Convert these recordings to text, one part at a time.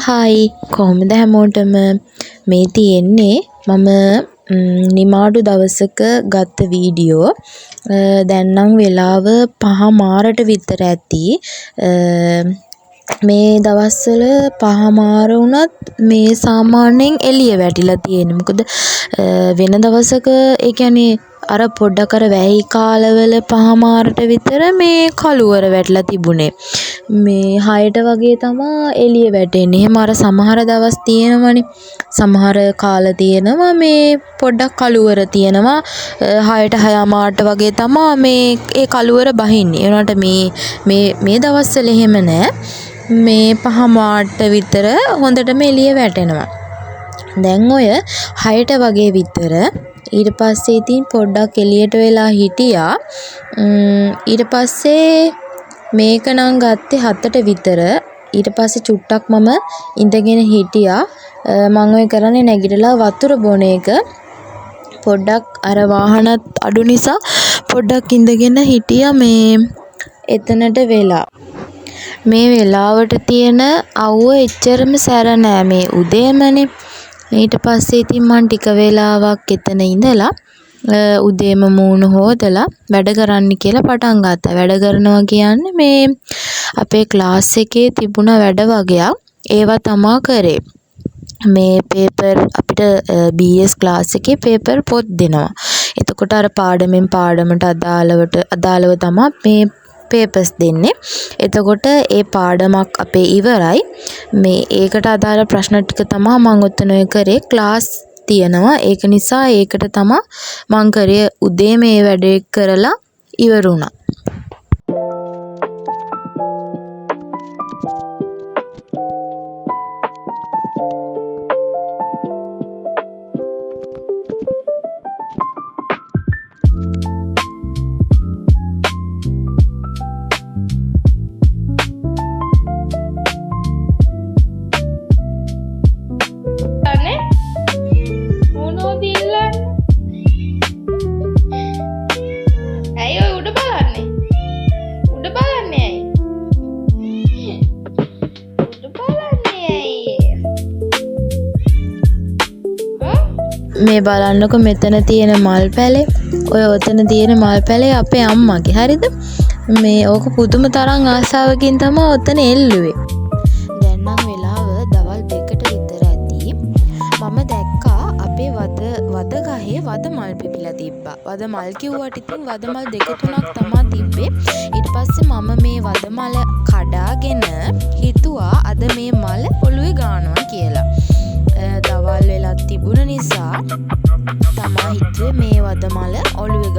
Hi කොහොමද හැමෝටම මේ තියෙන්නේ මම නිමාඩු දවසක ගත්ත වීඩියෝ දැන් නම් වෙලාව 5:00 විතර ඇති මේ දවස්වල 5:00 වුණත් මේ සාමාන්‍යයෙන් එළිය වැටිලා තියෙන්නේ මොකද වෙන දවසක ඒ කියන්නේ අර පොඩ්ඩක් අර වැහි කාලවල 5:00 විතර මේ කළුවර වැටලා තිබුණේ මේ 6ට වගේ තමයි එළිය වැටෙන්නේ. එහෙම අර සමහර දවස් තියෙනවනේ. සමහර කාල තියෙනවා මේ පොඩ්ඩක් කළුවර තියෙනවා 6ට 6:00 වගේ තමයි මේ ඒ කළුවර බහින්නේ. ඒ වුණාට මේ දවස්වල එහෙම නෑ. මේ 5:00 විතර හොඳටම එළිය වැටෙනවා. දැන් ඔය 6ට වගේ විතර ඊට පස්සේ ඉතින් පොඩ්ඩක් එළියට වෙලා හිටියා. ඊට පස්සේ මේක නම් ගත්තේ 7ට විතර. ඊට පස්සේ චුට්ටක් මම ඉඳගෙන හිටියා. මම ඔය කරන්නේ නැගිටලා වතුර බොන එක. පොඩ්ඩක් අර වාහනත් අඩු නිසා පොඩ්ඩක් ඉඳගෙන හිටියා මේ එතනට වෙලා. මේ වෙලාවට තියෙන අවුව එච්චරම සැර නෑ මේ උදේමනේ. ඊට පස්සේ ඉතින් මං ටික වෙලාවක් එතන ඉඳලා උදේම මූණ හොදලා වැඩ කරන්න කියලා පටන් ගත්තා. වැඩ කරනවා කියන්නේ මේ අපේ ක්ලාස් එකේ තිබුණ වැඩ වගේක් ඒවා තමා කරේ. මේ පේපර් අපිට BS ක්ලාස් එකේ පේපර් පොත් දෙනවා. එතකොට අර පාඩමෙන් පාඩමට අදාළව තමයි මේ පේපර්ස් දෙන්නේ. එතකොට ඒ පාඩමක් අපේ ඉවරයි. මේ ඒකට අදාළ ප්‍රශ්න ටික තමයි මම උත්තර කරේ. ක්ලාස් තියෙනවා. ඒක නිසා ඒකට තමයි මම කරේ උදේ මේ වැඩේ කරලා ඉවර වුණා. මේ බලන්නකො මෙතන තියෙන මල් පැලේ ඔය ඔතන තියෙන මල් පැලේ අපේ අම්මගේ හරිද මේ ඕක පුදුම තරම් ආසාවකින් තමයි ඔතන එල්ලුවේ. දැන් නම් වෙලාව දවල් 2ට විතර ඇති. මම දැක්කා අපේ වද ගහේ වද මල් පිපිලා තිබ්බා. වද මල් කිව්වට ඉතින් වද මල් 2-3ක් තමයි තිබ්බේ. ඊට පස්සේ මම මේ වද මල කඩාගෙන හිතුවා අද මේ මල ඔළුවේ ගානවා කියලා. දවල් වෙලක් තිබුණ නිසා තමා හිතුවේ මේ වද මල ඔළුවේ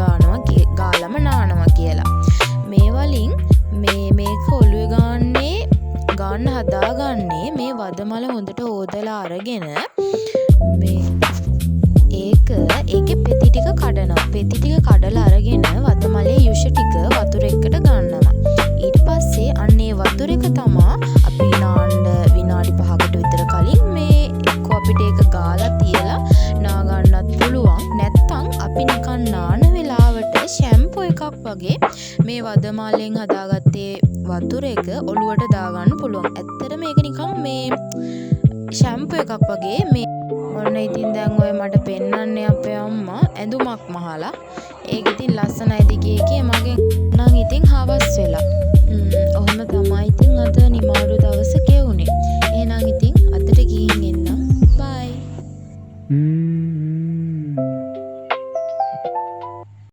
ගාලම නානවා කියලා. මේ වලින් මේක ඔළුවේ ගන්න හදාගන්නේ මේ වද මල හොඳට හොදලා අරගෙන මේ ඒකේ පෙති ටික කඩනවා. පෙති ටික කඩලා අරගෙන වද මලේ යුෂ ටික වතුර එකට ගන්නවා. ඊට පස්සේ අන්නේ වතුර එක තමා අපි නාන්න විනාඩි 5කට විතර කලින් මේ අපිට ඒක ගාලා තියලා නා ගන්නත් පුළුවන්. නැත්තම් අපි නිකන් නාන වෙලාවට ෂැම්පූ එකක් වගේ මේ වද මාලෙන් හදාගත්තේ වතුර එක ඔළුවට දාගන්න පුළුවන්. ඇත්තට මේක නිකන් මේ ෂැම්පූ එකක් වගේ මේ ඔන්න ඉතින් දැන් ඔය මට පෙන්නන්නේ අපේ අම්මා ඇඳුමක් මහලා. ඒක ඉතින් ලස්සනයි දිගේ මගෙන් නම් ඉතින් හවස් වෙලා. ඔහොම තමයි ඉතින් අද නිමාඩු දවස ගෙවුනේ. එහෙනම් ඉතින් අදට ගිහින් එන්න. Bye.